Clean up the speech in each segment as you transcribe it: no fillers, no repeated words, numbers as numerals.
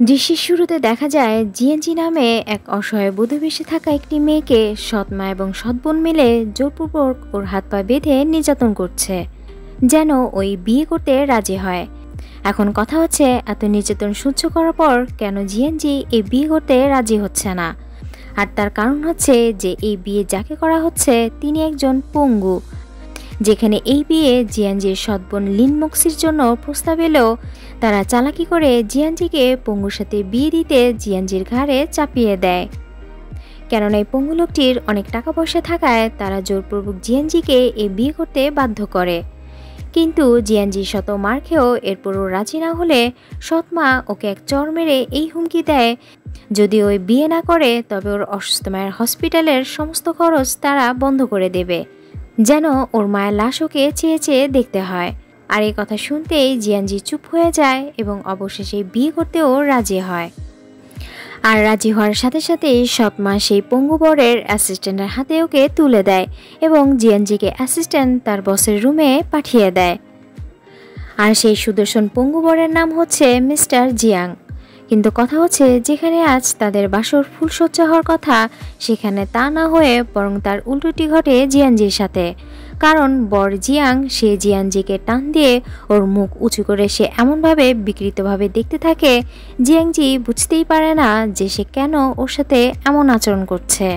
দৃশ্যের শুরুতে দেখা যায় জিএনজি নামে এক অসহায় বধূবেশে থাকা একটি মেয়েকে সৎ মা এবং সৎ বোন মিলে জোরপূর্বক ওর হাত পা বেঁধে নির্যাতন করছে, যেন ওই বিয়ে করতে রাজি হয়। এখন কথা হচ্ছে, এত নির্যাতন সহ্য করার পর কেন জিএনজি এই বিয়ে করতে রাজি হচ্ছে না? আর তার কারণ হচ্ছে যে এই বিয়ে যাকে করা হচ্ছে তিনি একজন পঙ্গু। যেখানে এই বিয়ে জিয়ানজির সৎ বোন লিন মক্সির জন্য প্রস্তাব এলেও তারা চালাকি করে জিয়ানজিকে পঙ্গুর সাথে বিয়ে দিতে জিয়ানজির ঘাড়ে চাপিয়ে দেয়। কেননা এই পঙ্গু লোকটির অনেক টাকা পয়সা থাকায় তারা জোরপূর্বক জিয়ানজিকে এই বিয়ে করতে বাধ্য করে। কিন্তু জিয়ানজি শত মার খেয়েও এরপরও রাজি না হলে সৎ মা ওকে এক চড় মেরে এই হুমকি দেয়, যদি ওই বিয়ে না করে তবে ওর অসুস্থ মায়ের হসপিটালের সমস্ত খরচ তারা বন্ধ করে দেবে, যেন ওর মায়ের লাশ ওকে চেয়ে চেয়ে দেখতে হয়। আর এই কথা শুনতেই জিয়ানজি চুপ হয়ে যায় এবং অবশেষে বিয়ে করতেও রাজি হয়। আর রাজি হওয়ার সাথে সাথেই সৎ মা সেই পঙ্গু বরের অ্যাসিস্ট্যান্টের হাতে ওকে তুলে দেয় এবং জিয়ানজিকে অ্যাসিস্ট্যান্ট তার বসের রুমে পাঠিয়ে দেয়। আর সেই সুদর্শন পঙ্গু বরের নাম হচ্ছে মিস্টার জিয়াং। কিন্তু কথা হচ্ছে, যেখানে আজ তাদের বাসর ফুলসজ্জা হওয়ার কথা সেখানে তা না হয়ে বরং তার উল্টোটি ঘটে জিয়ানজির সাথে। কারণ বর জিয়াং সে জিয়ানজিকে টান দিয়ে ওর মুখ উঁচু করে সে এমনভাবে বিকৃতভাবে দেখতে থাকে, জিয়াংজি বুঝতেই পারে না যে সে কেন ওর সাথে এমন আচরণ করছে।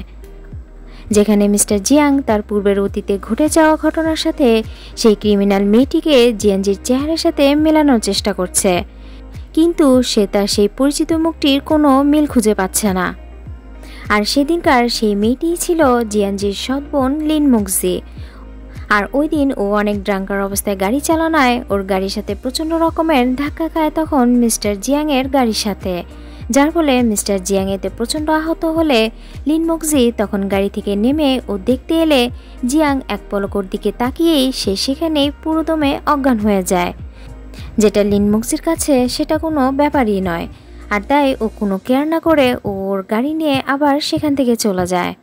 যেখানে মিস্টার জিয়াং তার পূর্বের অতীতে ঘটে যাওয়া ঘটনার সাথে সেই ক্রিমিনাল মেয়েটিকে জিয়ানজির চেহারার সাথে মেলানোর চেষ্টা করছে, কিন্তু সে তার সেই পরিচিত মুখটির কোনো মিল খুঁজে পাচ্ছে না। আর সেদিনকার সেই মেয়েটিই ছিল জিয়ানজির সৎ বোন লিন মুক্সি। আর ওই দিন ও অনেক ড্রাঙ্কার অবস্থায় গাড়ি চালানোয় ওর গাড়ির সাথে প্রচণ্ড রকমের ধাক্কা খায় তখন মিস্টার জিয়াংয়ের গাড়ির সাথে, যার ফলে মিস্টার জিয়াং এতে প্রচণ্ড আহত হলে লিন মুক্সি তখন গাড়ি থেকে নেমে ও দেখতে এলে জিয়াং এক পলকর দিকে তাকিয়েই সে সেখানেই পুরোদমে অজ্ঞান হয়ে যায়, যেটা লিন মুক্সির কাছে সেটা কোনো ব্যাপারই নয়। আর তাই ও কোনো কেয়ার না করে ওর গাড়ি নিয়ে আবার সেখান থেকে চলে যায়।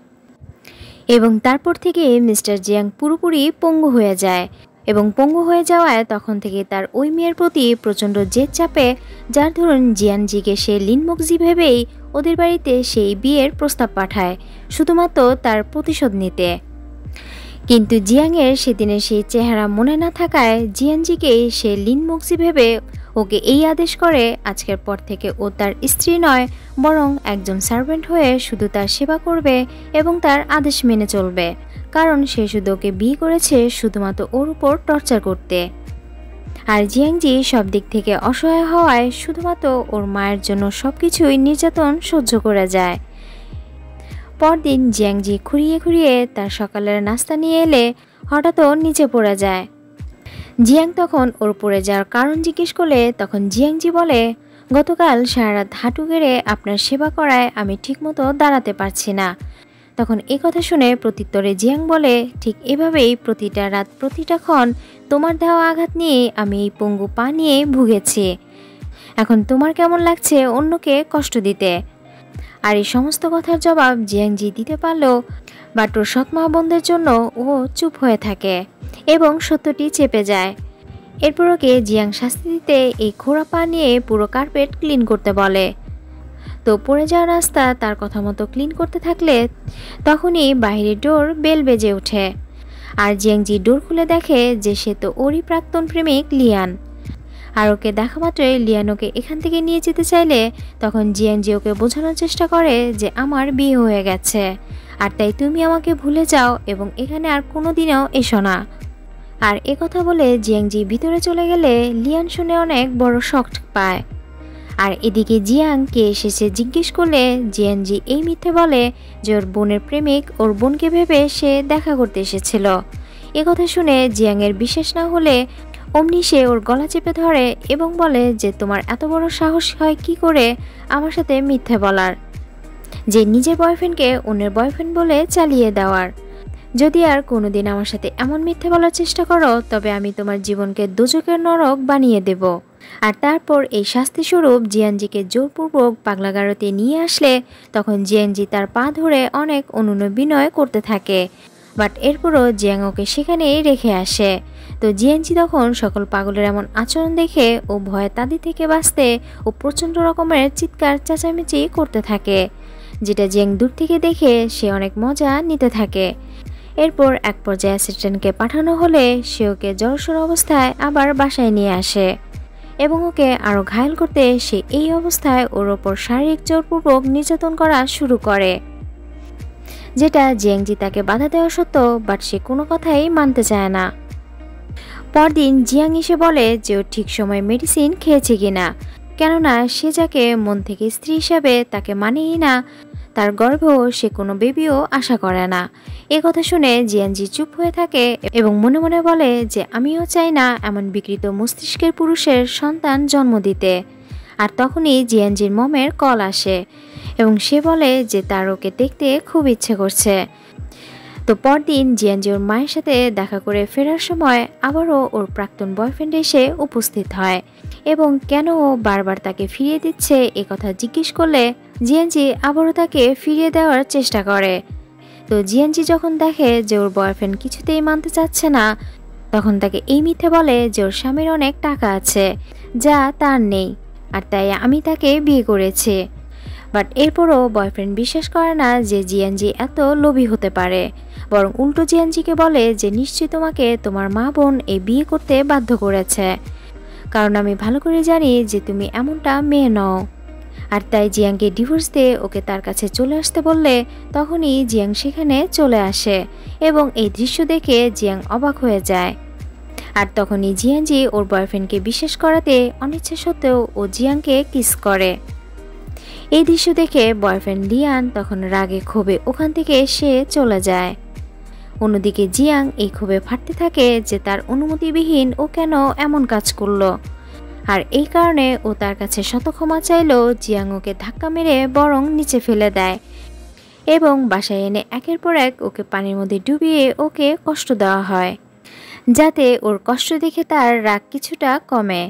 এবং তারপর থেকে মিস্টার জিয়াং পুরোপুরি পঙ্গু হয়ে যায় এবং পঙ্গু হয়ে যাওয়ায় তখন থেকে তার ওই মেয়ের প্রতি প্রচণ্ড জেদ চাপে, যার ধরুন জিয়ানজিকে সে লিন মুক্সি ভেবেই ওদের বাড়িতে সেই বিয়ের প্রস্তাব পাঠায় শুধুমাত্র তার প্রতিশোধ নিতে। কিন্তু জিয়াংয়ের সেদিনের সেই চেহারা মনে না থাকায় জিয়ানজিকে সে লিন মুক্সি ভেবে ওকে এই আদেশ করে, আজকের পর থেকে ও তার স্ত্রী নয় বরং একজন সার্ভেন্ট হয়ে শুধু তার সেবা করবে এবং তার আদেশ মেনে চলবে, কারণ সে শুধু ওকে বিয়ে করেছে শুধুমাত্র ওর উপর টর্চার করতে। আর জিয়াংজি সব দিক থেকে অসহায় হওয়ায় শুধুমাত্র ওর মায়ের জন্য সবকিছুই নির্যাতন সহ্য করে যায়। পরদিন জিয়াংজি খুঁড়িয়ে খুঁড়িয়ে তার সকালের নাস্তা নিয়ে এলে হঠাৎ ও নিচে পড়ে যায়। জিয়াং তখন ওর পড়ে যাওয়ার কারণ জিজ্ঞেস করলে তখন জিয়াংজি বলে, গতকাল সারা রাত হাঁটু গেড়ে আপনার সেবা করায় আমি ঠিকমতো দাঁড়াতে পারছি না। তখন এ কথা শুনে প্রত্যুত্তরে জিয়াং বলে, ঠিক এভাবেই প্রতিটা রাত প্রতিটা ক্ষণ তোমার দেওয়া আঘাত নিয়ে আমি এই পঙ্গু পা নিয়ে ভুগেছি। এখন তোমার কেমন লাগছে অন্যকে কষ্ট দিতে? আর এই সমস্ত কথার জবাব জিয়াংজি দিতে পারলেও বাট ওর সৎ মা বোনদের জন্য ও চুপ হয়ে থাকে এবং সত্যটি চেপে যায়। এরপর ওকে জিয়াং শাস্তি দিতে এই খোঁড়া পা নিয়ে পুরো কার্পেট ক্লিন করতে বলে। তো পড়ে যাওয়া রাস্তা তার কথা মতো ক্লিন করতে থাকলে তখনই বাইরের ডোর বেল বেজে ওঠে। আর জিয়াংজি ডোর খুলে দেখে যে সে তো ওরই প্রাক্তন প্রেমিক লিয়ান। আর ওকে দেখা মাত্রই লিয়ান ওকে এখান থেকে নিয়ে যেতে চাইলে তখন জিয়াংজি ওকে বোঝানোর চেষ্টা করে যে আমার বিয়ে হয়ে গেছে, আর তাই তুমি আমাকে ভুলে যাও এবং এখানে আর কোনোদিনও এসো না। আর একথা বলে জিয়াংজি ভিতরে চলে গেলে লিয়ান শুনে অনেক বড় শক পায়। আর এদিকে জিয়াং কে এসেছে জিজ্ঞেস করলে জিয়াংজি এই মিথ্যে বলে যে ওর বোনের প্রেমিক ওর বোনকে ভেবে সে দেখা করতে এসেছিল। একথা শুনে জিয়াংয়ের বিশ্বাস না হলে অমনি সে ওর গলা চেপে ধরে এবং বলে যে তোমার এত বড় সাহস হয় কি করে আমার সাথে মিথ্যে বলার, যে নিজের বয়ফ্রেন্ডকে অন্যের বয়ফ্রেন্ড বলে চালিয়ে দেওয়ার। যদি আর কোনোদিন আমার সাথে এমন মিথ্যে বলার চেষ্টা করো তবে আমি তোমার জীবনকে দোজখের নরক বানিয়ে দেব। আর তারপর এই শাস্তিস্বরূপ জিয়ানজিকে জোরপূর্বক পাগলাগারোতে নিয়ে আসলে তখন জিয়ানজি তার পা ধরে অনেক অনুনয় বিনয় করতে থাকে। বাট এরপরও জিয়াং ওকে সেখানেই রেখে আসে। তো জিয়ানজি তখন সকল পাগলের এমন আচরণ দেখে ও ভয়ে তাদের থেকে বাঁচতে ও প্রচণ্ড রকমের চিৎকার চেঁচামেচি করতে থাকে, যেটা জিয়াং দূর থেকে দেখে সে অনেক মজা নিতে থাকে। এরপর এক পর্যায়ে অ্যাসিস্ট্যান্টকে পাঠানো হলে সে ওকে জড়সড় অবস্থায় আবার বাসায় নিয়ে আসে এবং ওকে আরও ঘায়েল করতে সে এই অবস্থায় ওর ওপর শারীরিক জোরপূর্বক নির্যাতন করা শুরু করে, যেটা জিয়াংজি তাকে বাধা দেওয়া সত্ত্বেও বাট সে কোনো কথাই মানতে চায় না। পরদিন জিয়াং এসে বলে যে ও ঠিক সময় মেডিসিন খেয়েছে কিনা, কেননা সে যাকে মন থেকে স্ত্রী হিসাবে তাকে মানেই না, তার গর্ভেও সে কোনো বেবিও আশা করে না। এ কথা শুনে জিয়ানজি চুপ হয়ে থাকে এবং মনে মনে বলে যে আমিও চাই না এমন বিকৃত মস্তিষ্কের পুরুষের সন্তান জন্ম দিতে। আর তখনই জিয়ানজির মমের কল আসে এবং সে বলে যে তার ওকে দেখতে খুব ইচ্ছে করছে। তো পরদিন জিয়ানজি ওর মায়ের সাথে দেখা করে ফেরার সময় আবারও ওর প্রাক্তন বয়ফ্রেন্ড এসে উপস্থিত হয় এবং কেন ও বারবার তাকে ফিরিয়ে দিচ্ছে এ কথা জিজ্ঞেস করলে জিয়ানজি আবারও তাকে ফিরিয়ে দেওয়ার চেষ্টা করে। তো জিয়ানজি যখন দেখে যে ওর বয়ফ্রেন্ড কিছুতেই মানতে চাচ্ছে না, তখন তাকে এই মিথ্যে বলে যে ওর স্বামীর অনেক টাকা আছে যা তার নেই, আর তাই আমি তাকে বিয়ে করেছি। বাট এরপরও বয়ফ্রেন্ড বিশ্বাস করে না যে জিয়ানজি এত লোভী হতে পারে, বরং উল্টো জিয়ানজিকে বলে যে নিশ্চয়ই তোমাকে তোমার মা বোন এই বিয়ে করতে বাধ্য করেছে, কারণ আমি ভালো করে জানি যে তুমি এমনটা মেয়ে নও। আর তাই জিয়াংকে ডিভোর্স দিয়ে ওকে তার কাছে চলে আসতে বললে তখনই জিয়াং সেখানে চলে আসে এবং এই দৃশ্য দেখে জিয়াং অবাক হয়ে যায়। আর তখনই জিয়ানজি ওর বয়ফ্রেন্ডকে বিশ্বাস করাতে অনিচ্ছা সত্ত্বেও ও জিয়াংকে কিস করে। এই দৃশ্য দেখে বয়ফ্রেন্ড লিয়ান তখন রাগে ক্ষোভে ওখান থেকে সে চলে যায়। অন্যদিকে জিয়াং এই ক্ষোভে ফাটতে থাকে যে তার অনুমতিবিহীন ও কেন এমন কাজ করলো, আর এই কারণে ও তার কাছে শত ক্ষমা চাইলেও জিয়াং ওকে ধাক্কা মেরে বরং নিচে ফেলে দেয় এবং বাসায় এনে একের পর এক ওকে পানির মধ্যে ডুবিয়ে ওকে কষ্ট দেওয়া হয়, যাতে ওর কষ্ট দেখে তার রাগ কিছুটা কমে।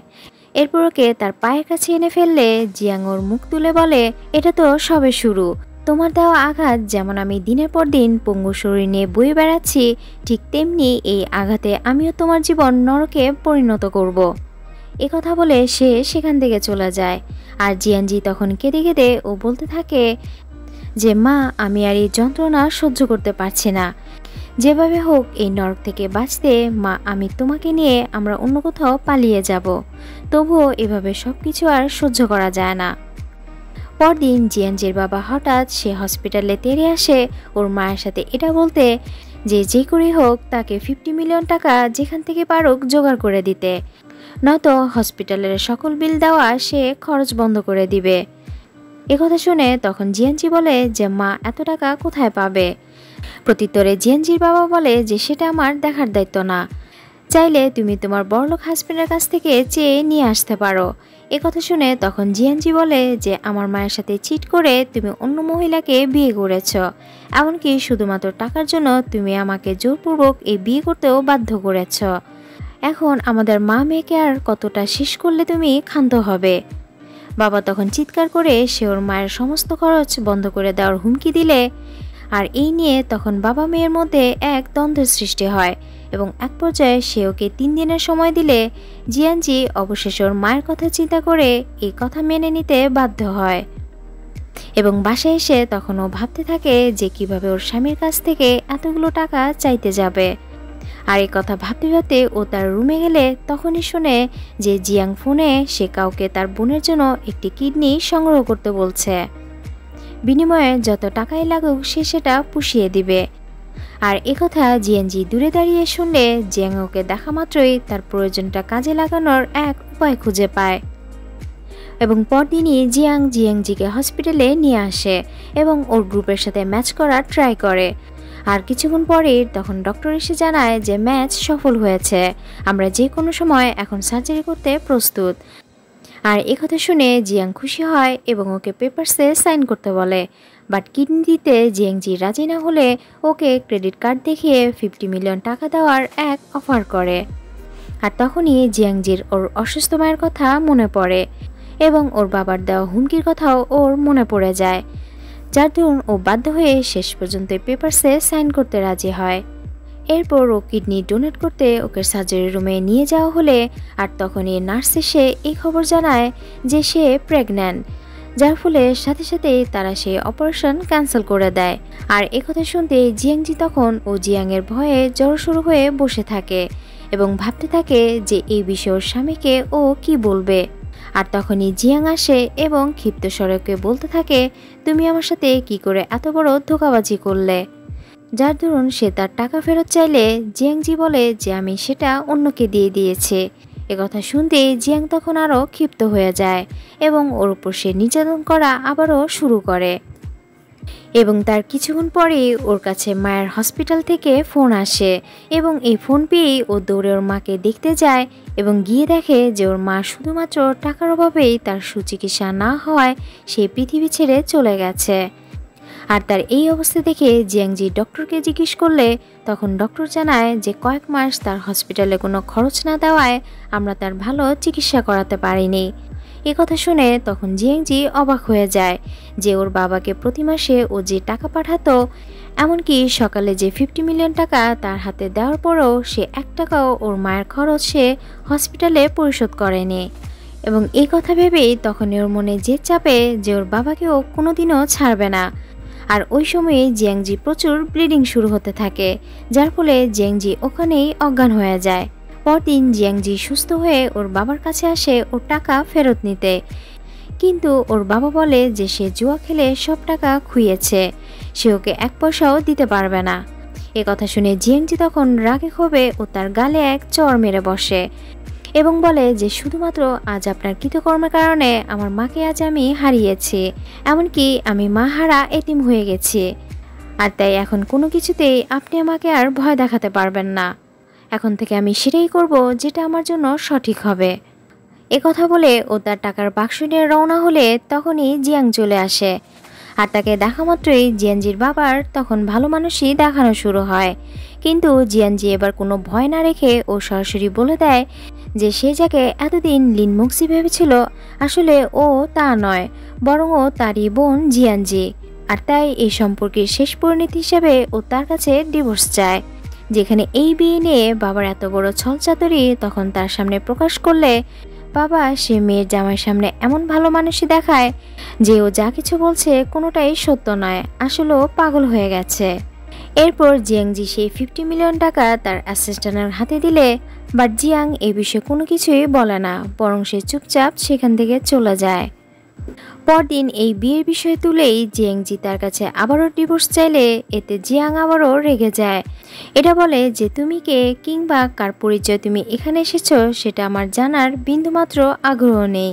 এরপর ওকে তার পায়ের কাছে এনে ফেললে জিয়াং ওর মুখ তুলে বলে, এটা তো সবে শুরু, তোমার দেওয়া আঘাত যেমন আমি দিনের পর দিন পঙ্গু শরীর নিয়ে বয়ে বেড়াচ্ছি, ঠিক তেমনি এই আঘাতে আমিও তোমার জীবন নরকে পরিণত করব। এ কথা বলে সে সেখান থেকে চলে যায়। আর জিয়ানজি তখন কেঁদে কেঁদে ও বলতে থাকে যে মা, আমি আর এই যন্ত্রণা সহ্য করতে পারছি না, যেভাবে হোক এই নরক থেকে বাঁচতে মা আমি তোমাকে নিয়ে আমরা অন্য কোথাও পালিয়ে যাব, তবুও এভাবে সব কিছু আর সহ্য করা যায় না। পরদিন জিয়ানজির বাবা হঠাৎ সে হসপিটালে তেড়ে আসে ওর মায়ের সাথে এটা বলতে যে করেই হোক তাকে 50 মিলিয়ন টাকা যেখান থেকে পারুক জোগাড় করে দিতে, নয়তো হসপিটালের সকল বিল দেওয়া সে খরচ বন্ধ করে দিবে। একথা শুনে তখন জিয়ানজি বলে যে মা এত টাকা কোথায় পাবে। প্রত্যুত্তরে জিয়ানজির বাবা বলে যে সেটা আমার দেখার দায়িত্ব না, চাইলে তুমি তোমার বড়লোক হাজবেন্ডের কাছ থেকে চেয়ে নিয়ে আসতে পারো। একথা শুনে তখন জিয়ানজি বলে যে আমার মায়ের সাথে চিট করে তুমি অন্য মহিলাকে বিয়ে করেছ, এমনকি শুধুমাত্র টাকার জন্য তুমি আমাকে জোরপূর্বক এই বিয়ে করতেও বাধ্য করেছ। এখন আমাদের মা মেয়েকে আর কতটা শেষ করলে তুমি ক্ষান্ত হবে। বাবা তখন চিৎকার করে সে ওর মায়ের সমস্ত খরচ বন্ধ করে দেওয়ার হুমকি দিলে, আর এই নিয়ে তখন বাবা মেয়ের মধ্যে এক দ্বন্দ্বের সৃষ্টি হয় এবং এক পর্যায়ে সে ওকে 3 দিনের সময় দিলে জিয়ানজি অবশেষে ওর মায়ের কথা চিন্তা করে এই কথা মেনে নিতে বাধ্য হয় এবং বাসায় এসে তখন ও ভাবতে থাকে যে কিভাবে ওর স্বামীর কাছ থেকে এতগুলো টাকা চাইতে যাবে। আর এই কথা ভাবতে ভাবতে ও তার রুমে গেলে তখনই শুনে যে জিয়াং ফোনে সে কাউকে তার বোনের জন্য একটি কিডনি সংগ্রহ করতে বলছে, বিনিময়ে যত টাকাই লাগুক সে সেটা পুষিয়ে দিবে। আর একথা জিয়ানজি দূরে দাঁড়িয়ে শুনলে জিয়াং ওকে দেখা মাত্রই তার প্রয়োজনটা কাজে লাগানোর এক উপায় খুঁজে পায় এবং পরদিনই জিয়াংজিকে হসপিটালে নিয়ে আসে এবং ওর গ্রুপের সাথে ম্যাচ করার ট্রাই করে। আর কিছুক্ষণ পরেই তখন ডক্টর এসে জানায় যে ম্যাচ সফল হয়েছে, আমরা যে কোনো সময় এখন সার্জারি করতে প্রস্তুত। আর একথা শুনে জিয়াং খুশি হয় এবং ওকে পেপারসে সাইন করতে বলে, বাট কিডনি দিতে জিয়াংজি রাজি না হলে ওকে ক্রেডিট কার্ড দেখিয়ে 50 মিলিয়ন টাকা দেওয়ার এক অফার করে। আর তখনই জিয়াংজির ওর অসুস্থ মায়ের কথা মনে পড়ে এবং ওর বাবার দেওয়া হুমকির কথাও ওর মনে পড়ে যায়, যার দরুন ও বাধ্য হয়ে শেষ পর্যন্ত পেপারসে সাইন করতে রাজি হয়। এরপর ও কিডনি ডোনেট করতে ওকে সার্জারি রুমে নিয়ে যাওয়া হলে আর তখনই নার্স এসে এই খবর জানায় যে সে প্রেগন্যান্ট, যার ফলে সাথে সাথেই তারা সেই অপারেশন ক্যান্সেল করে দেয়। আর একথা শুনতে জিয়াংজি তখন ও জিয়াংয়ের ভয়ে জড়সড় হয়ে বসে থাকে এবং ভাবতে থাকে যে এই বিষয়ে ওর স্বামীকে ও কি বলবে। আর তখনই জিয়াং আসে এবং ক্ষিপ্ত স্বরে বলতে থাকে, তুমি আমার সাথে কি করে এত বড় ধোঁকাবাজি করলে? যার দরুন সে তার টাকা ফেরত চাইলে জিয়াংজি বলে যে আমি সেটা অন্যকে দিয়ে দিয়েছি। একথা শুনতেই জিয়াং তখন আরও ক্ষিপ্ত হয়ে যায় এবং ওর উপর সে নির্যাতন করা আবারও শুরু করে। এবং তার কিছুক্ষণ পরেই ওর কাছে মায়ের হসপিটাল থেকে ফোন আসে এবং এই ফোন পেয়েই ও দৌড়ে ওর মাকে দেখতে যায় এবং গিয়ে দেখে যে ওর মা শুধুমাত্র টাকার অভাবেই তার সুচিকিৎসা না হওয়ায় সে পৃথিবী ছেড়ে চলে গেছে। আর তার এই অবস্থা দেখে জিয়াংজি ডক্টরকে জিজ্ঞেস করলে তখন ডক্টর জানায় যে কয়েক মাস তার হসপিটালে কোনো খরচ না দেওয়ায় আমরা তার ভালো চিকিৎসা করাতে পারিনি। কথা শুনে তখন জিয়াংজি অবাক হয়ে যায় যে ওর বাবাকে প্রতি মাসে ও যে টাকা পাঠাতো, এমনকি সকালে যে 50 মিলিয়ন টাকা তার হাতে দেওয়ার পরও সে 1 টাকাও ওর মায়ের খরচ সে হসপিটালে পরিশোধ করেনি। এবং এই কথা ভেবেই তখন ওর মনে জেদ চাপে যে ওর বাবাকেও কোনোদিনও ছাড়বে না। আর ওই সময়ে জিয়াংজি প্রচুর ব্লিডিং শুরু হতে থাকে, যার ফলে জিয়াংজি ওখানেই অজ্ঞান হয়ে যায়। পরদিন জিয়াংজি সুস্থ হয়ে ওর বাবার কাছে আসে ওর টাকা ফেরত নিতে, কিন্তু ওর বাবা বলে যে সে জুয়া খেলে সব টাকা খুইয়েছে, সে ওকে 1 পয়সাও দিতে পারবে না। কথা শুনে জিয়াংজি তখন রাগে ক্ষোভে ও তার গালে এক চড় মেরে বসে এবং বলে যে শুধুমাত্র আজ আপনার কৃতকর্মের কারণে আমার মাকে আজ আমি হারিয়েছি, এমনকি আমি মা হারা এতিম হয়ে গেছি। আর তাই এখন কোনো কিছুতেই আপনি আমাকে আর ভয় দেখাতে পারবেন না। এখন থেকে আমি সেটাই করব যেটা আমার জন্য সঠিক হবে। কথা বলে ও তার টাকার বাক্স নিয়ে রওনা হলে তখনই জিয়াং চলে আসে। আর তাকে দেখা মাত্রই জিয়ানজির বাবার তখন ভালো মানুষই দেখানো শুরু হয়, কিন্তু জিয়ানজি এবার কোনো ভয় না রেখে ও সরাসরি বলে দেয় যে সে যাকে এতদিন লিন মুক্সি ভেবেছিল আসলে ও তা নয়, বরং ও তারই বোন জিয়ানজি। আর তাই এই সম্পর্কের শেষ পরিণতি হিসেবে ও তার কাছে ডিভোর্স চায়। যেখানে এই বিয়ে নিয়ে বাবার এত বড় ছলচাতুরি তখন তার সামনে প্রকাশ করলে বাবা সে মেয়ের জামাইয়ের সামনে এমন ভালো মানুষই দেখায় যে ও যা কিছু বলছে কোনোটাই সত্য নয়, আসলে ও পাগল হয়ে গেছে। এরপর জিয়াংজি সেই 50 মিলিয়ন টাকা তার অ্যাসিস্ট্যান্টের হাতে দিলে বাট জিয়াং এই বিষয়ে কোনো কিছুই বলে না, বরং সে চুপচাপ সেখান থেকে চলে যায়। পরদিন এই বিয়ের বিষয় তুলেই জিয়াংজি তার কাছে আবারও ডিভোর্স চাইলে এতে জিয়াং আবারও রেগে যায়। এটা বলে যে তুমি কে কিংবা কার পরিচয় তুমি এখানে এসেছো সেটা আমার জানার বিন্দুমাত্র আগ্রহ নেই,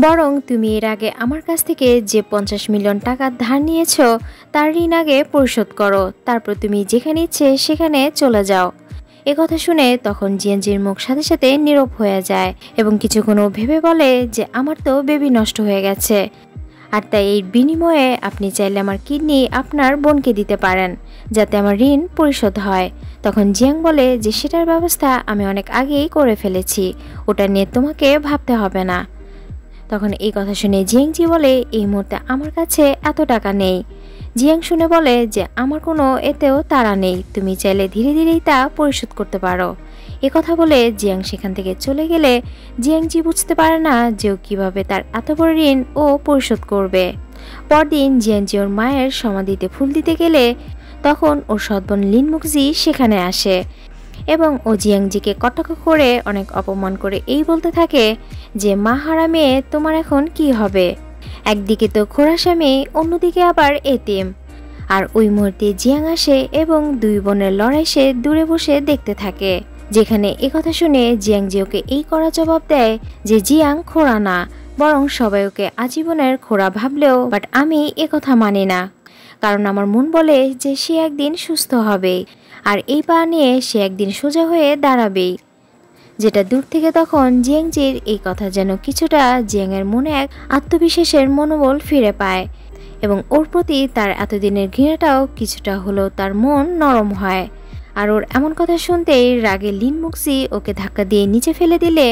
বরং তুমি এর আগে আমার কাছ থেকে যে 50 মিলিয়ন টাকা ধার নিয়েছো তার ঋণ আগে পরিশোধ করো, তারপর তুমি যেখানে ইচ্ছে সেখানে চলে যাও। কথা শুনে তখন জিয়াংজির মুখ সাথে সাথে নীরব হয়ে যায় এবং কিছুক্ষণ ভেবে বলে যে আমার তো বেবি নষ্ট হয়ে গেছে, আর তাই এর বিনিময়ে আপনি চাইলে আমার কিডনি আপনার বোনকে দিতে পারেন যাতে আমার ঋণ পরিশোধ হয়। তখন জিয়াং বলে যে সেটার ব্যবস্থা আমি অনেক আগেই করে ফেলেছি, ওটা নিয়ে তোমাকে ভাবতে হবে না। তখন এই কথা শুনে জিয়াংজি বলে এই মুহূর্তে আমার কাছে এত টাকা নেই। জিয়াং শুনে বলে যে আমার কোনো এতেও তাড়া নেই, তুমি চাইলে ধীরে ধীরেই তা পরিশোধ করতে পারো। কথা বলে জিয়াং সেখান থেকে চলে গেলে জিয়াংজি বুঝতে পারে না যে ও কীভাবে তার এত বড় ঋণ ও পরিশোধ করবে। পরদিন জিয়াংজি ওর মায়ের সমাধিতে ফুল দিতে গেলে তখন ওর সৎবোন লিন মুক্সি সেখানে আসে এবং ও জিয়াংজিকে কটাক্ষ করে অনেক অপমান করে এই বলতে থাকে যে মা হারা মেয়ে তোমার এখন কি হবে, একদিকে তো খোড়া স্বামী অন্যদিকে আবার এতিম। আর ওই মুহূর্তে জিয়াং আসে এবং 2 বোনের লড়াই সে দূরে বসে দেখতে থাকে, যেখানে কথা শুনে জিয়াংজি ওকে এই কড়া জবাব দেয় যে জিয়াং খোড়া না, বরং সবাই ওকে আজীবনের খোড়া ভাবলেও বাট আমি কথা মানি না, কারণ আমার মন বলে যে সে একদিন সুস্থ হবে আর এই পা নিয়ে সে একদিন সোজা হয়ে দাঁড়াবেই। যেটা দূর থেকে তখন জিয়াংজির এই কথা যেন কিছুটা জিয়াংয়ের মনে এক আত্মবিশ্বাসের মনোবল ফিরে পায় এবং ওর প্রতি তার এতদিনের ঘৃণাটাও কিছুটা হলেও তার মন নরম হয়। আর ওর এমন কথা শুনতেই রাগে লিন মুক্সি ওকে ধাক্কা দিয়ে নিচে ফেলে দিলে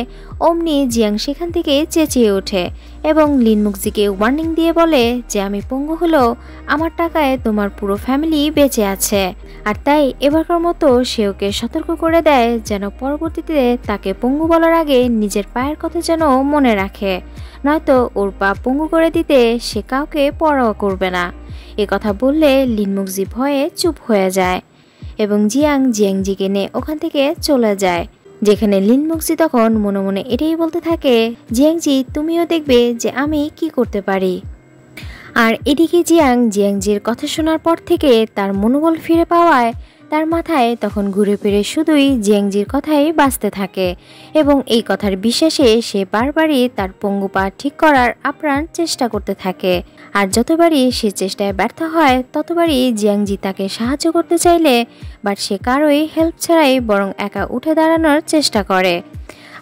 অমনি জিয়াং সেখান থেকে চেঁচিয়ে ওঠে এবং লিন মুক্সিকে ওয়ার্নিং দিয়ে বলে যে আমি পঙ্গু হলেও আমার টাকায় তোমার পুরো ফ্যামিলি বেঁচে আছে। আর তাই এবারকার মতো সে ওকে সতর্ক করে দেয় যেন পরবর্তীতে তাকে পঙ্গু বলার আগে নিজের পায়ের কথা যেন মনে রাখে, নয়তো ওর পা পঙ্গু করে দিতে সে কাউকে পরোয়া করবে না। এ কথা বললে লিন মুক্সি ভয়ে চুপ হয়ে যায় এবং জিয়াংজিকে নিয়ে ওখান থেকে চলে যায়, যেখানে লিন মুক্সি তখন মনে মনে এটাই বলতে থাকে, জিয়াংজি তুমিও দেখবে যে আমি কি করতে পারি। আর এদিকে জিয়াংজির কথা শোনার পর থেকে তার মনোবল ফিরে পাওয়ায় তার মাথায় তখন ঘুরে ফিরে শুধুই জিয়াংজির কথাই বাজতে থাকে এবং এই কথার বিশ্বাসে সে বারবারই তার পঙ্গু পা ঠিক করার আপ্রাণ চেষ্টা করতে থাকে। আর যতবারই সে চেষ্টায় ব্যর্থ হয় ততবারই জিয়াংজি তাকে সাহায্য করতে চাইলে বাট সে কারোই হেল্প ছাড়াই বরং একা উঠে দাঁড়ানোর চেষ্টা করে।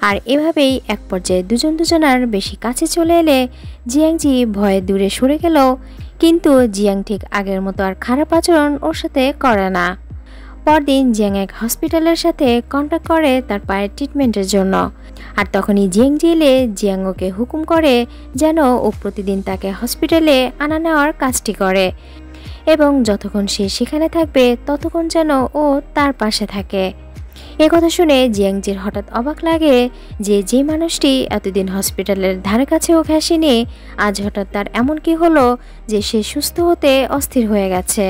আর এভাবেই এক পর্যায়ে দুজনার বেশি কাছে চলে এলে জিয়াংজি ভয়ে দূরে সরে গেল, কিন্তু জিয়াং ঠিক আগের মতো আর খারাপ আচরণ ওর সাথে করে না। পরদিন জিয়াং এক হসপিটালের সাথে কন্ট্যাক্ট করে তার পায়ের ট্রিটমেন্টের জন্য। আর তখনই জিয়াংজি এলে জিয়াং ওকে হুকুম করে যেন ও প্রতিদিন তাকে হসপিটালে আনা নেওয়ার কাজটি করে এবং যতক্ষণ সে সেখানে থাকবে ততক্ষণ যেন ও তার পাশে থাকে। এ কথা শুনে জিয়াংজির হঠাৎ অবাক লাগে যে মানুষটি এতদিন হসপিটালের ধারে কাছেও ঘেঁষেনি আজ হঠাৎ তার এমন কি হলো যে সে সুস্থ হতে অস্থির হয়ে গেছে।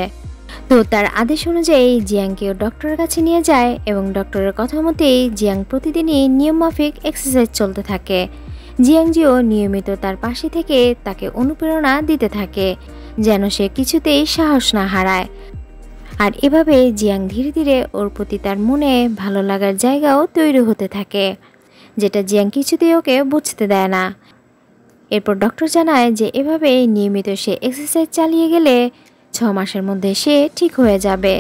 তো তার আদেশ অনুযায়ী জিয়াংকেও ডক্টরের কাছে নিয়ে যায় এবং ডক্টরের কথা মতেই জিয়াং প্রতিদিনই নিয়মমাফিক এক্সারসাইজ চলতে থাকে। জিয়াংজিও নিয়মিত তার পাশে থেকে তাকে অনুপ্রেরণা দিতে থাকে যেন সে কিছুতেই সাহস না হারায়। আর এভাবে জিয়াং ধীরে ধীরে ওর প্রতি তার মনে ভালো লাগার জায়গাও তৈরি হতে থাকে, যেটা জিয়াং কিছুতেই ওকে বুঝতে দেয় না। এরপর ডক্টর জানায় যে এভাবে নিয়মিত সে এক্সারসাইজ চালিয়ে গেলে 6 মাসের মধ্যে সে ঠিক হয়ে যাবে,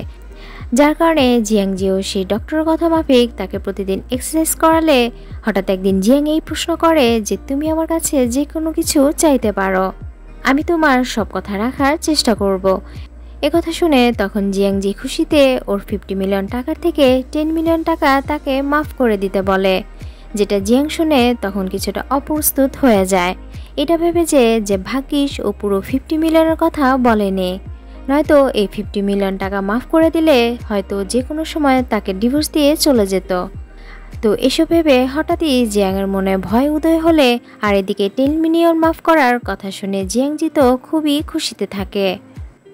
যার কারণে জিয়াংজিও সেই ডক্টরের কথা মাফিক তাকে প্রতিদিন এক্সারসাইজ করালে হঠাৎ একদিন জিয়াং এই প্রশ্ন করে যে তুমি আমার কাছে যে কোনো কিছু চাইতে পারো, আমি তোমার সব কথা রাখার চেষ্টা করব। একথা শুনে তখন জিয়াংজি খুশিতে ওর 50 মিলিয়ন টাকার থেকে 10 মিলিয়ন টাকা তাকে মাফ করে দিতে বলে, যেটা জিয়াং শুনে তখন কিছুটা অপ্রস্তুত হয়ে যায়। এটা ভেবে যে ভাগ্যিস ও পুরো 50 মিলিয়নের কথা বলেনি, নয়তো এই 50 মিলিয়ন টাকা মাফ করে দিলে হয়তো যে কোনো সময় তাকে ডিভোর্স দিয়ে চলে যেত। তো এসব ভেবে হঠাৎই জিয়াংয়ের মনে ভয় উদয় হলে আর এদিকে 10 মিলিয়ন মাফ করার কথা শুনে জিয়াংজি তো খুবই খুশিতে থাকে।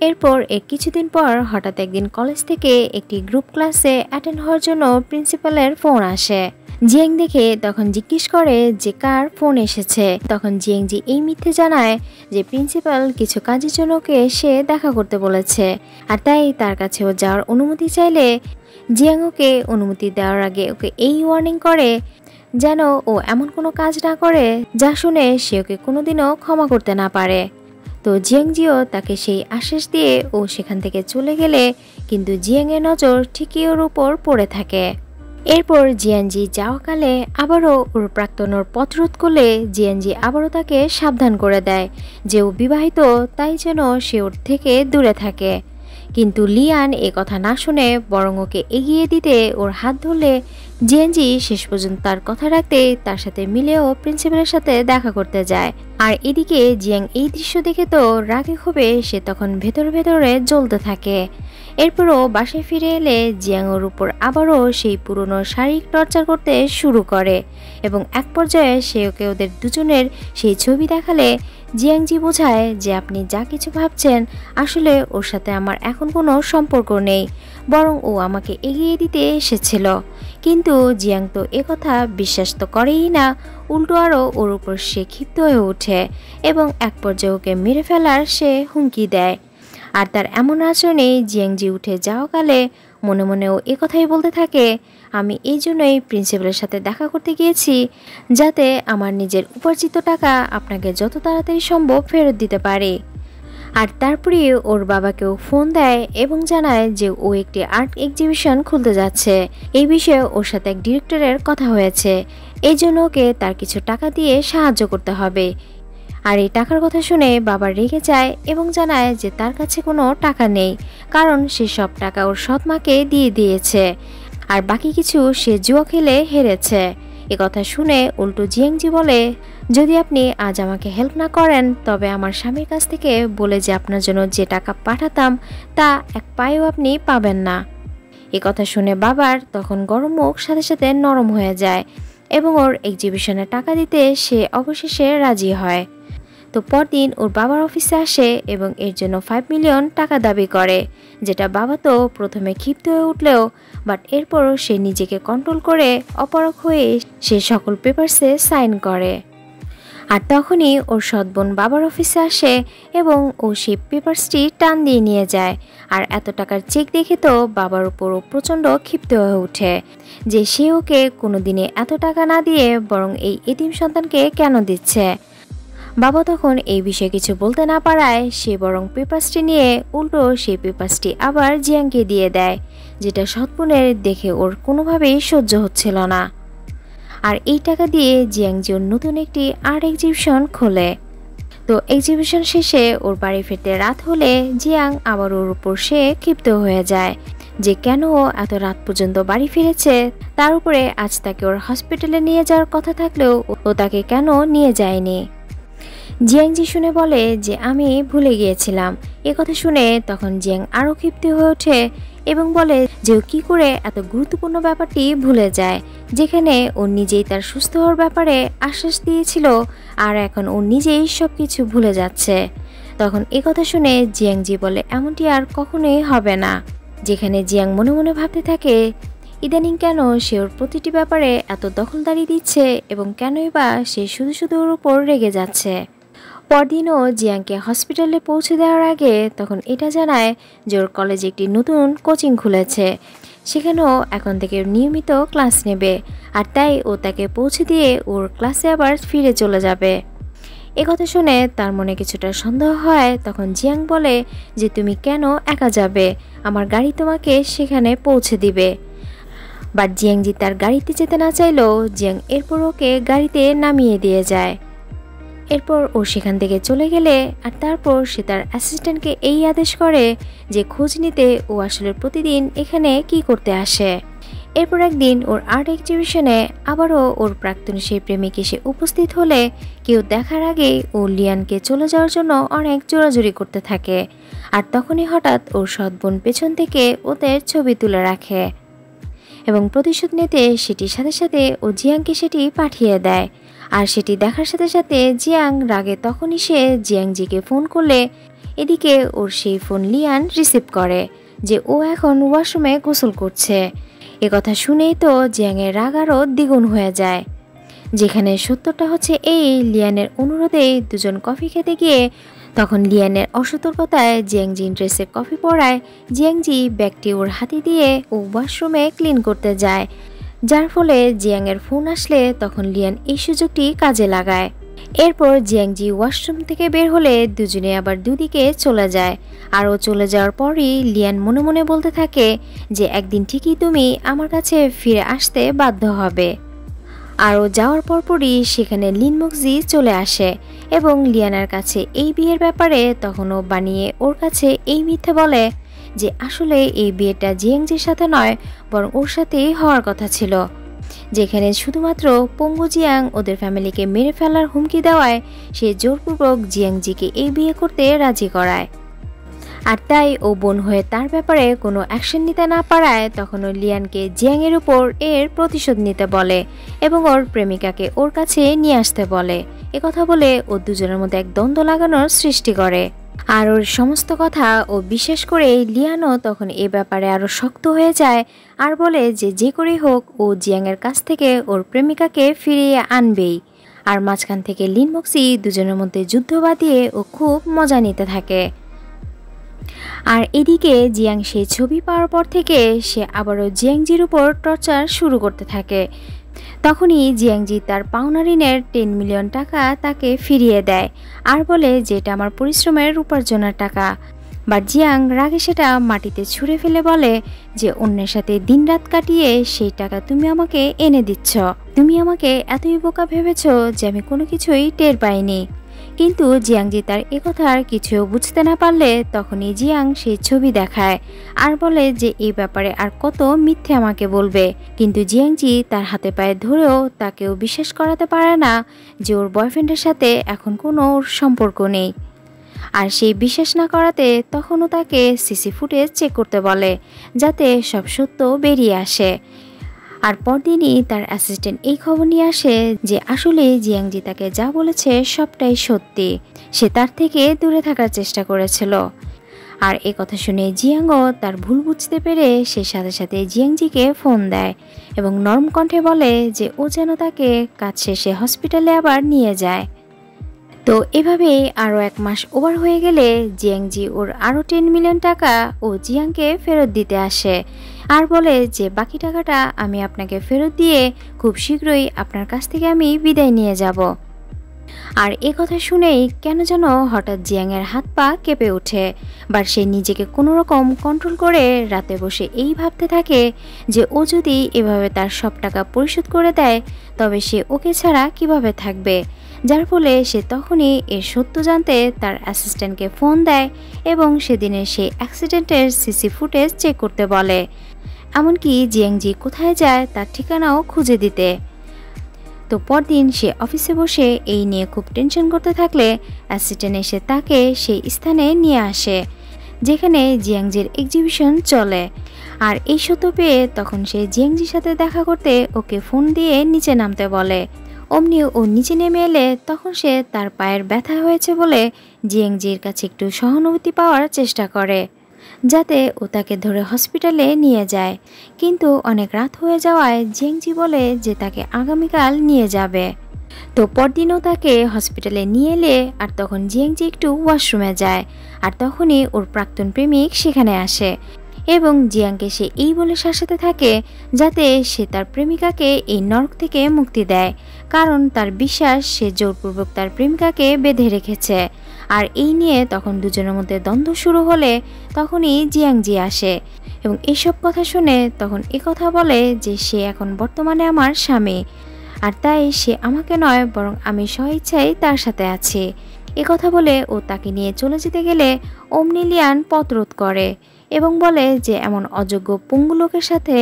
এরপর কিছুদিন পর হঠাৎ একদিন কলেজ থেকে একটি গ্রুপ ক্লাসে অ্যাটেন্ড হওয়ার জন্য প্রিন্সিপালের ফোন আসে। জিয়াং দেখে তখন জিজ্ঞেস করে যে কার ফোন এসেছে। তখন জিয়াংজি এই মিথ্যে জানায় যে প্রিন্সিপাল কিছু কাজের জন্য ওকে সে দেখা করতে বলেছে আর তাই তার কাছেও যাওয়ার অনুমতি চাইলে জিয়াং ওকে অনুমতি দেওয়ার আগে ওকে এই ওয়ার্নিং করে যেন ও এমন কোনো কাজ না করে যা শুনে সে ওকে কোনোদিনও ক্ষমা করতে না পারে। তো জিয়াংজিও তাকে সেই আশ্বাস দিয়ে ও সেখান থেকে চলে গেলে কিন্তু জিয়াংয়ের নজর ঠিকই ওর উপর পড়ে থাকে। এরপর জিয়াংজি যাওয়াকালে আবারও ওর প্রাক্তনর পথ রোধ করলে জিয়াংজি আবারও তাকে সাবধান করে দেয় যে ও বিবাহিত, তাই যেন সে ওর থেকে দূরে থাকে। কিন্তু লিয়ান এ কথা না শুনে বরং ওকে এগিয়ে দিতে ওর হাত ধরলে জিয়াংজি শেষ পর্যন্ত তার কথা রাখতে তার সাথে মিলেও প্রিন্সিপালের সাথে দেখা করতে যায়। আর এদিকে জিয়াং এই দৃশ্য দেখে তো রাগে ক্ষোভে সে তখন ভেতরে জ্বলতে থাকে। এরপরও বাসায় ফিরে এলে জিয়াং ওর উপর আবারও সেই পুরনো শারীরিক টর্চার করতে শুরু করে এবং এক পর্যায়ে সে ওকে ওদের দুজনের সেই ছবি দেখালে জিয়াংজি বোঝায় যে আপনি যা কিছু ভাবছেন আসলে ওর সাথে আমার এখন কোনো সম্পর্ক নেই, বরং ও আমাকে এগিয়ে দিতে এসেছিল। কিন্তু জিয়াং তো একথা বিশ্বাস তো করেই না, উল্টো আরও ওর উপর সে ক্ষিপ্ত হয়ে ওঠে এবং এক পর্যায়ে ওকে মেরে ফেলার সে হুমকি দেয়। আর তার এমন আচরণে জিয়াংজি উঠে যাওয়াকালে মনে মনে ও একথাই বলতে থাকে, আমি এই জন্যই প্রিন্সিপালের সাথে দেখা করতে গিয়েছি যাতে আমার নিজের উপার্জিত টাকা আপনাকে যত তাড়াতাড়ি সম্ভব ফেরত দিতে পারে। আর তারপরে ওর বাবাকেও ফোন দেয় এবং জানায় যে ও একটি আর্ট এক্সিবিশন খুলতে যাচ্ছে, এই বিষয়ে ওর সাথে এক ডিরেক্টরের কথা হয়েছে, এই জন্য ওকে তার কিছু টাকা দিয়ে সাহায্য করতে হবে। আর এই টাকার কথা শুনে বাবা রেগে যায় এবং জানায় যে তার কাছে কোনো টাকা নেই, কারণ সে সব টাকা ওর সৎ মাকে দিয়ে দিয়েছে আর বাকি কিছু সে জুয়া খেলে হেরেছে। এ কথা শুনে উল্টো জিয়াংজি বলে, যদি আপনি আজ আমাকে হেল্প না করেন তবে আমার স্বামীর কাছ থেকে বলে যে আপনার জন্য যে টাকা পাঠাতাম তা এক পায়েও আপনি পাবেন না। এ কথা শুনে বাবার তখন গরম মুখ সাথে সাথে নরম হয়ে যায় এবং ওর এক্সিবিশনে টাকা দিতে সে অবশেষে রাজি হয়। তো পরদিন ওর বাবার অফিসে আসে এবং এর জন্য 5 মিলিয়ন টাকা দাবি করে, যেটা বাবা তো প্রথমে ক্ষিপ্ত হয়ে উঠলেও বাট এরপরও সে নিজেকে কন্ট্রোল করে অপারগ হয়ে সে সকল পেপারসে সাইন করে। আর তখনই ওর সৎ বোন বাবার অফিসে আসে এবং ও সেই পেপারসটি টান দিয়ে নিয়ে যায়। আর এত টাকার চেক দেখে তো বাবার উপরও প্রচণ্ড ক্ষিপ্ত হয়ে ওঠে যে সে ওকে কোনোদিনে এত টাকা না দিয়ে বরং এই এতিম সন্তানকে কেন দিচ্ছে। বাবা তখন এই বিষয়ে কিছু বলতে না পারায় সে বরং পেপারসটি নিয়ে উল্টো সেই পেপারসটি আবার জিয়াংকে দিয়ে দেয়, যেটা সৎ বোনের দেখে ওর কোনোভাবেই সহ্য হচ্ছিল না। আর এই টাকা দিয়ে জিয়াংজি ওর নতুন একটি আর্ট এক্সিবিশন খোলে। তো এক্সিবিশন শেষে ওর বাড়ি ফিরতে রাত হলে জিয়াং আবার ওর উপর সে ক্ষিপ্ত হয়ে যায় যে কেন ও এত রাত পর্যন্ত বাড়ি ফিরেছে, তার উপরে আজ তাকে ওর হসপিটালে নিয়ে যাওয়ার কথা থাকলেও ও তাকে কেন নিয়ে যায়নি। জিয়াংজি শুনে বলে যে আমি ভুলে গিয়েছিলাম। এ কথা শুনে তখন জিয়াং আরও ক্ষিপ্ত হয়ে ওঠে এবং বলে যে ও কী করে এত গুরুত্বপূর্ণ ব্যাপারটি ভুলে যায়, যেখানে ও নিজেই তার সুস্থ হওয়ার ব্যাপারে আশ্বাস দিয়েছিল আর এখন ও নিজেই সব কিছু ভুলে যাচ্ছে। তখন এ কথা শুনে জিয়াংজি বলে এমনটি আর কখনোই হবে না, যেখানে জিয়াং মনে মনে ভাবতে থাকে ইদানিং কেন সে ওর প্রতিটি ব্যাপারে এত দখলদারি দিচ্ছে এবং কেনই বা সে শুধু শুধু ওর উপর রেগে যাচ্ছে। পরদিনও জিয়াংকে হসপিটালে পৌঁছে দেওয়ার আগে তখন এটা জানায় যে ওর কলেজে একটি নতুন কোচিং খুলেছে, সেখানেও এখন থেকে নিয়মিত ক্লাস নেবে আর তাই ও তাকে পৌঁছে দিয়ে ওর ক্লাসে আবার ফিরে চলে যাবে। এ কথা শুনে তার মনে কিছুটা সন্দেহ হয়। তখন জিয়াং বলে যে তুমি কেন একা যাবে, আমার গাড়ি তোমাকে সেখানে পৌঁছে দিবে। বাট জিয়াংজি তার গাড়িতে যেতে না চাইলেও জিয়াং এরপর ওকে গাড়িতে নামিয়ে দিয়ে যায়। এরপর ও সেখান থেকে চলে গেলে আর তারপর সে তার অ্যাসিস্ট্যান্টকে এই আদেশ করে যে খোঁজ নিতে ও আসলে প্রতিদিন এখানে কি করতে আসে। এরপর একদিন ওর আর্ট এক্সিবিশনে আবারও ওর প্রাক্তন সেই প্রেমিক এসে উপস্থিত হলে কেউ দেখার আগেই ও লিয়ানকে চলে যাওয়ার জন্য অনেক জোরাজুরি করতে থাকে। আর তখনই হঠাৎ ওর সৎ বোন পেছন থেকে ওদের ছবি তুলে রাখে এবং প্রতিশোধ নিতে সেটির সাথে সাথে ও জিয়াংকে সেটি পাঠিয়ে দেয়। আর সেটি দেখার সাথে সাথে জিয়াং রাগে তখনই সে জিয়াংজিকে ফোন করলে এদিকে ওর সেই ফোন লিয়ান রিসিভ করে যে ও এখন ওয়াশরুমে গোসল করছে। এ কথা শুনেই তো জিয়াংয়ের রাগ আরও দ্বিগুণ হয়ে যায়, যেখানে সত্যটা হচ্ছে এই লিয়ানের অনুরোধে দুজন কফি খেতে গিয়ে তখন লিয়ানের অসতর্কতায় জিয়াংজি ড্রেসে কফি পড়ায় জিয়াংজি ব্যাগটি ওর হাতে দিয়ে ও ওয়াশরুমে ক্লিন করতে যায়, যার ফলে জিয়াংয়ের ফোন আসলে তখন লিয়ান এই সুযোগটি কাজে লাগায়। এরপর জিয়াংজি ওয়াশরুম থেকে বের হলে দুজনে আবার দুদিকে চলে যায়। আর ও চলে যাওয়ার পরই লিয়ান মনে মনে বলতে থাকে যে একদিন ঠিকই তুমি আমার কাছে ফিরে আসতে বাধ্য হবে। আর ও যাওয়ার পরপরই সেখানে লিনমুক্সি চলে আসে এবং লিয়ানার কাছে এই বিয়ের ব্যাপারে তখন ও বানিয়ে ওর কাছে এই মিথ্যে বলে যে আসলে এই বিয়েটা জিয়াংজির সাথে নয় বরং ওর সাথেই হওয়ার কথা ছিল, যেখানে শুধুমাত্র পঙ্গু জিয়াং ওদের ফ্যামিলিকে মেরে ফেলার হুমকি দেওয়ায় সে জোরপূর্বক জিয়াংজিকে এই বিয়ে করতে রাজি করায়। আর তাই ও বোন হয়ে তার ব্যাপারে কোনো অ্যাকশন নিতে না পারায় তখন ও লিয়ানকে জিয়াংয়ের উপর এর প্রতিশোধ নিতে বলে এবং ওর প্রেমিকাকে ওর কাছে নিয়ে আসতে বলে। একথা বলে ও দুজনের মধ্যে এক দ্বন্দ্ব লাগানোর সৃষ্টি করে। আর ওর সমস্ত কথা ও বিশেষ করে লিয়ানও তখন এ ব্যাপারে আরও শক্ত হয়ে যায় আর বলে যে যে করেই হোক ও জিয়াংয়ের কাছ থেকে ওর প্রেমিকাকে ফিরিয়ে আনবেই। আর মাঝখান থেকে লিনমুক্সি দুজনের মধ্যে যুদ্ধ বাঁধিয়ে ও খুব মজা নিতে থাকে। আর এদিকে জিয়াং সেই ছবি পাওয়ার পর থেকে সে আবারও জিয়াংজির উপর টর্চার শুরু করতে থাকে। তখনই জিয়াংজি তার পাওনা ঋণের 10 মিলিয়ন টাকা তাকে ফিরিয়ে দেয় আর বলে যে এটা আমার পরিশ্রমের উপার্জনের টাকা। বাট জিয়াং রাগে সেটা মাটিতে ছুঁড়ে ফেলে বলে যে অন্যের সাথে দিনরাত কাটিয়ে সেই টাকা তুমি আমাকে এনে দিচ্ছ, তুমি আমাকে এতই বোকা ভেবেছ যে আমি কোনো কিছুই টের পাইনি। কিন্তু জিয়াংজি তার একথার কিছু বুঝতে না পারলে তখনই জিয়াং সেই ছবি দেখায় আর বলে যে এই ব্যাপারে আর কত মিথ্যে আমাকে বলবে। কিন্তু জিয়াংজি তার হাতে পায়ে ধরেও তাকেও বিশ্বাস করাতে পারে না যে ওর বয়ফ্রেন্ডের সাথে এখন কোনো ওর সম্পর্ক নেই। আর সেই বিশ্বাস না করাতে তখনও তাকে সিসি ফুটেজ চেক করতে বলে যাতে সব সত্য বেরিয়ে আসে। আর পরদিনই তার অ্যাসিস্ট্যান্ট এই খবর নিয়ে আসে যে আসলে জিয়াংজি তাকে যা বলেছে সবটাই সত্যি, সে তার থেকে দূরে থাকার চেষ্টা করেছিল। আর এই কথা শুনে জিয়াংও তার ভুল বুঝতে পেরে সে সাথে সাথে জিয়াংজিকে ফোন দেয় এবং নরম কণ্ঠে বলে যে ও যেন তাকে কাজ শেষে হসপিটালে আবার নিয়ে যায়। তো এভাবেই আরও 1 মাস ওভার হয়ে গেলে জিয়াংজি ওর আরও 10 মিলিয়ন টাকা ও জিয়াংকে ফেরত দিতে আসে আর বলে যে বাকি টাকাটা আমি আপনাকে ফেরত দিয়ে খুব শীঘ্রই আপনার কাছ থেকে আমি বিদায় নিয়ে যাব। আর এ কথা শুনেই কেন যেন হঠাৎ জিয়াংয়ের হাত পা কেঁপে ওঠে, বাট সে নিজেকে কোনো রকম কন্ট্রোল করে রাতে বসে এই ভাবতে থাকে যে ও যদি এভাবে তার সব টাকা পরিশোধ করে দেয় তবে সে ওকে ছাড়া কিভাবে থাকবে। যার ফলে সে তখনই এর সত্য জানতে তার অ্যাসিস্ট্যান্টকে ফোন দেয় এবং সেদিনের সেই অ্যাক্সিডেন্টের সিসি ফুটেজ চেক করতে বলে, এমনকি জিয়াংজি কোথায় যায় তার ঠিকানাও খুঁজে দিতে। তো পরদিন সে অফিসে বসে এই নিয়ে খুব টেনশন করতে থাকলে অ্যাসিস্ট্যান্ট এসে তাকে সেই স্থানে নিয়ে আসে যেখানে জিয়াংজির এক্সিবিশন চলে। আর এই সত্য পেয়ে তখন সে জিয়াংজির সাথে দেখা করতে ওকে ফোন দিয়ে নিচে নামতে বলে। অমনি ও নিচে নেমে এলে তখন সে তার পায়ের ব্যথা হয়েছে বলে জিয়াংজির কাছে একটু সহানুভূতি পাওয়ার চেষ্টা করে যাতে ও তাকে ধরে হসপিটালে নিয়ে যায়। কিন্তু অনেক রাত হয়ে যাওয়ায় জিয়াংজি বলে যে তাকে আগামীকাল নিয়ে যাবে। তো পরদিনও তাকে হসপিটালে নিয়ে এলে আর তখন জিয়াংজি একটু ওয়াশরুমে যায় আর তখনই ওর প্রাক্তন প্রেমিক সেখানে আসে এবং জিয়াংকে সে এই বলে শাসাতে থাকে যাতে সে তার প্রেমিকাকে এই নরক থেকে মুক্তি দেয়, কারণ তার বিশ্বাস সে জোরপূর্বক তার প্রেমিকাকে বেঁধে রেখেছে। আর এই নিয়ে তখন দুজনের মধ্যে দ্বন্দ্ব শুরু হলে তখনই জিয়াংজি আসে এবং এইসব কথা শুনে তখন কথা বলে যে সে এখন বর্তমানে আমার স্বামী আর তাই সে আমাকে নয় বরং আমি স্বইচ্ছায় তার সাথে আছি। কথা বলে ও তাকে নিয়ে চলে যেতে গেলে অমনি লিয়ান পথ রোধ করে এবং বলে যে এমন অযোগ্য পঙ্গু লোকের সাথে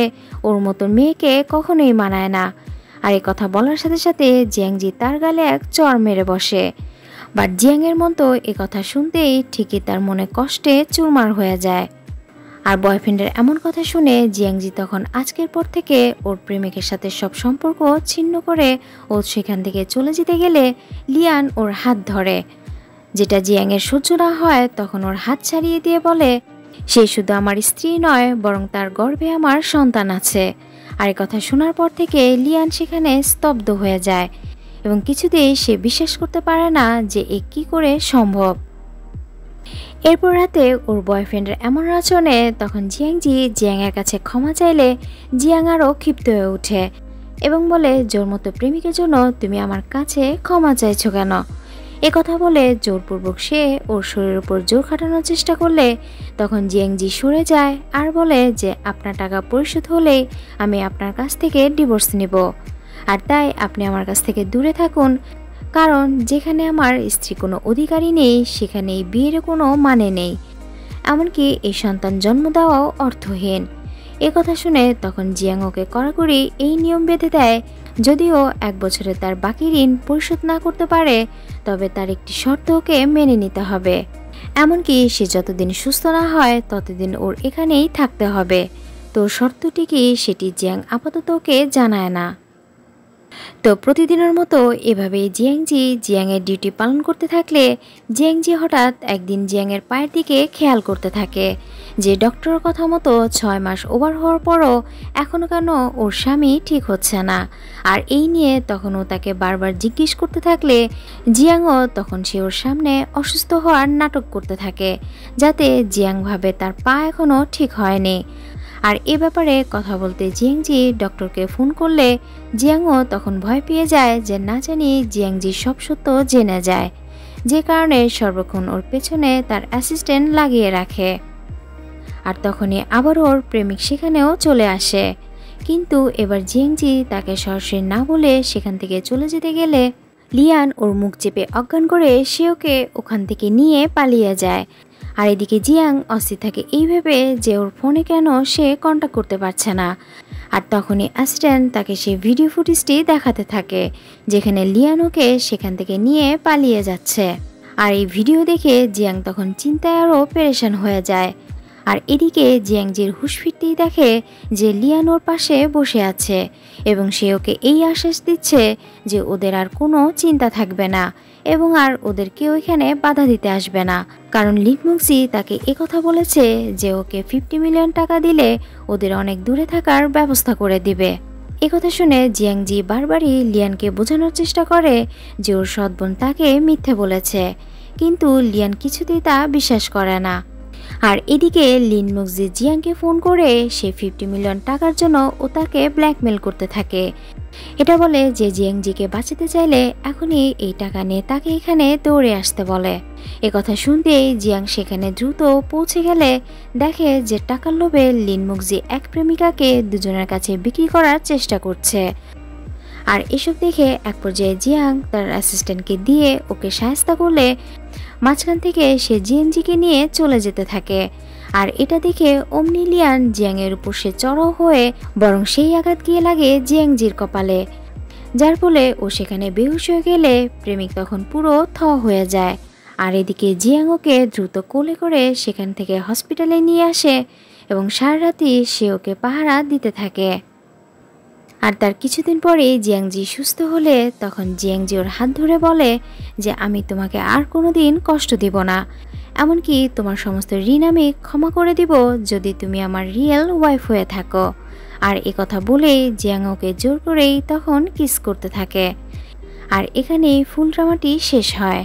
ওর মতো মেয়েকে কখনোই মানায় না। আর কথা বলার সাথে সাথে জিয়াংজি তার গালে এক চড় মেরে বসে। বাট জিয়াংয়ের মন তো কথা শুনতেই ঠিকই তার মনে কষ্টে চুরমার হয়ে যায়। আর বয়ফ্রেন্ডের এমন কথা শুনে জিয়াংজি তখন আজকের পর থেকে ওর প্রেমিকের সাথে সব সম্পর্ক ছিন্ন করে ও সেখান থেকে চলে যেতে গেলে লিয়ান ওর হাত ধরে, যেটা জিয়াংয়ের সহ্য না হয় তখন ওর হাত ছাড়িয়ে দিয়ে বলে সে শুধু আমার স্ত্রী নয় বরং তার গর্ভে আমার সন্তান আছে। আর কথা শোনার পর থেকে লিয়ান সেখানে স্তব্ধ হয়ে যায় এবং কিছুতেই সে বিশ্বাস করতে পারে না যে কি করে সম্ভব। এরপর রাতে ওর বয়ফ্রেন্ডের এমন আচরণে তখন জিয়াংজি জিয়াংয়ের কাছে ক্ষমা চাইলে জিয়াং আরও ক্ষিপ্ত হয়ে ওঠে এবং বলে জোর মতো প্রেমিকের জন্য তুমি আমার কাছে ক্ষমা চাইছো কেন। কথা বলে জোরপূর্বক সে ওর শরীরের উপর জোর খাটানোর চেষ্টা করলে তখন জিয়াংজি সরে যায় আর বলে যে আপনার টাকা পরিশোধ হলেই আমি আপনার কাছ থেকে ডিভোর্স নিব, আর তাই আপনি আমার কাছ থেকে দূরে থাকুন, কারণ যেখানে আমার স্ত্রী কোনো অধিকারই নেই সেখানে বিয়ের কোনো মানে নেই, এমনকি এই সন্তান জন্ম দেওয়াও অর্থহীন। কথা শুনে তখন জিয়াং ওকে কড়াকড়ি এই নিয়ম বেঁধে দেয় যদিও 1 বছরে তার বাকি ঋণ পরিশোধ না করতে পারে তবে তার একটি শর্ত ওকে মেনে নিতে হবে, এমনকি সে যতদিন সুস্থ না হয় ততদিন ওর এখানেই থাকতে হবে। তো শর্তটি কি সেটি জিয়াং আপাতত ওকে জানায় না। তো প্রতিদিনের মতো এভাবেই জিয়াংজি জিয়াংয়ের ডিউটি পালন করতে থাকলে জিয়াংজি হঠাৎ একদিন জিয়াংয়ের পায়ের দিকে খেয়াল করতে থাকে যে ডক্টরের কথা মতো 6 মাস ওভার হওয়ার পরও এখনও কেন ওর স্বামী ঠিক হচ্ছে না। আর এই নিয়ে তখন ও তাকে বারবার জিজ্ঞেস করতে থাকলে জিয়াংও তখন সে ওর সামনে অসুস্থ হওয়ার নাটক করতে থাকে যাতে জিয়াং ভাবে তার পা এখনও ঠিক হয়নি। আর এ ব্যাপারে কথা বলতে জিয়াংজি ডক্টরকে ফোন করলে জিয়াংও তখন ভয় পেয়ে যায় যে না জানি জিয়াংজি সব সত্য জেনে যায়, যে কারণে সর্বক্ষণ ওর পেছনে তার অ্যাসিস্ট্যান্ট লাগিয়ে রাখে। আর তখনই আবার ওর প্রেমিক সেখানেও চলে আসে, কিন্তু এবার জিয়াংজি তাকে সরাসরি না বলে সেখান থেকে চলে যেতে গেলে লিয়ান ওর মুখ চেপে অজ্ঞান করে সে ওকে ওখান থেকে নিয়ে পালিয়ে যায়। আর এদিকে জিয়াং অস্থির থাকে এই ভেবে যে ওর ফোনে কেন সে কন্ট্যাক্ট করতে পারছে না। আর তখনই অ্যাসিস্ট্যান্ট তাকে সে ভিডিও ফুটেজটি দেখাতে থাকে যেখানে লিয়ান ওকে সেখান থেকে নিয়ে পালিয়ে যাচ্ছে। আর এই ভিডিও দেখে জিয়াং তখন চিন্তায় আরও পেরেশান হয়ে যায়। আর এদিকে জিয়াংজির হুঁশ ফিরতেই দেখে যে লিয়ান ওর পাশে বসে আছে এবং সে ওকে এই আশ্বাস দিচ্ছে যে ওদের আর কোনো চিন্তা থাকবে না এবং আর ওদের কেউ এখানে বাধা দিতে আসবে না, কারণ লিনমুক্সি তাকে একথা বলেছে যে ওকে 50 মিলিয়ন টাকা দিলে ওদের অনেক দূরে থাকার ব্যবস্থা করে দিবে। একথা শুনে জিয়াংজি বারবারই লিয়ানকে বোঝানোর চেষ্টা করে যে ওর সৎ বোন তাকে মিথ্যে বলেছে, কিন্তু লিয়ান কিছুতেই তা বিশ্বাস করে না। আর এদিকে লিনমুক্সি জিয়াংকে ফোন করে সে 50 মিলিয়ন টাকার জন্য ও তাকে ব্ল্যাকমেল করতে থাকে। এটা বলে যে জিয়াংজিকে বাঁচাতে চাইলে এখনই এই টাকা নিয়ে তাকে এখানে দৌড়ে আসতে বলে। একথা শুনতেই জিয়াং সেখানে দ্রুত পৌঁছে গেলে দেখে যে টাকার লোভে লিনমুক্সি এক প্রেমিকাকে দুজনের কাছে বিক্রি করার চেষ্টা করছে। আর এসব দেখে এক পর্যায়ে জিয়াং তার অ্যাসিস্ট্যান্টকে দিয়ে ওকে সাহায্য করলে মাঝখান থেকে সে জিএনজিকে নিয়ে চলে যেতে থাকে। আর এটা দেখে অমনি লিয়ান জিয়াংয়ের উপর সে চড়াও হয়ে বরং সেই আঘাত গিয়ে লাগে জিয়াংজির কপালে, যার ফলে ও সেখানে বেহুশ হয়ে গেলে প্রেমিক তখন পুরো থ হয়ে যায়। আর এদিকে জিয়াং ওকে দ্রুত কোলে করে সেখান থেকে হসপিটালে নিয়ে আসে এবং সারা রাতই সে ওকে পাহারা দিতে থাকে। আর তার কিছুদিন পরে জিয়াংজি সুস্থ হলে তখন জিয়াংজি ওর হাত ধরে বলে যে আমি তোমাকে আর কোনোদিন কষ্ট দিব না, এমনকি তোমার সমস্ত ঋণ আমি ক্ষমা করে দিব যদি তুমি আমার রিয়েল ওয়াইফ হয়ে থাকো। আর একথা বলেই জিয়াং ওকে জোর করেই তখন কিস করতে থাকে। আর এখানেই ফুল ড্রামাটি শেষ হয়।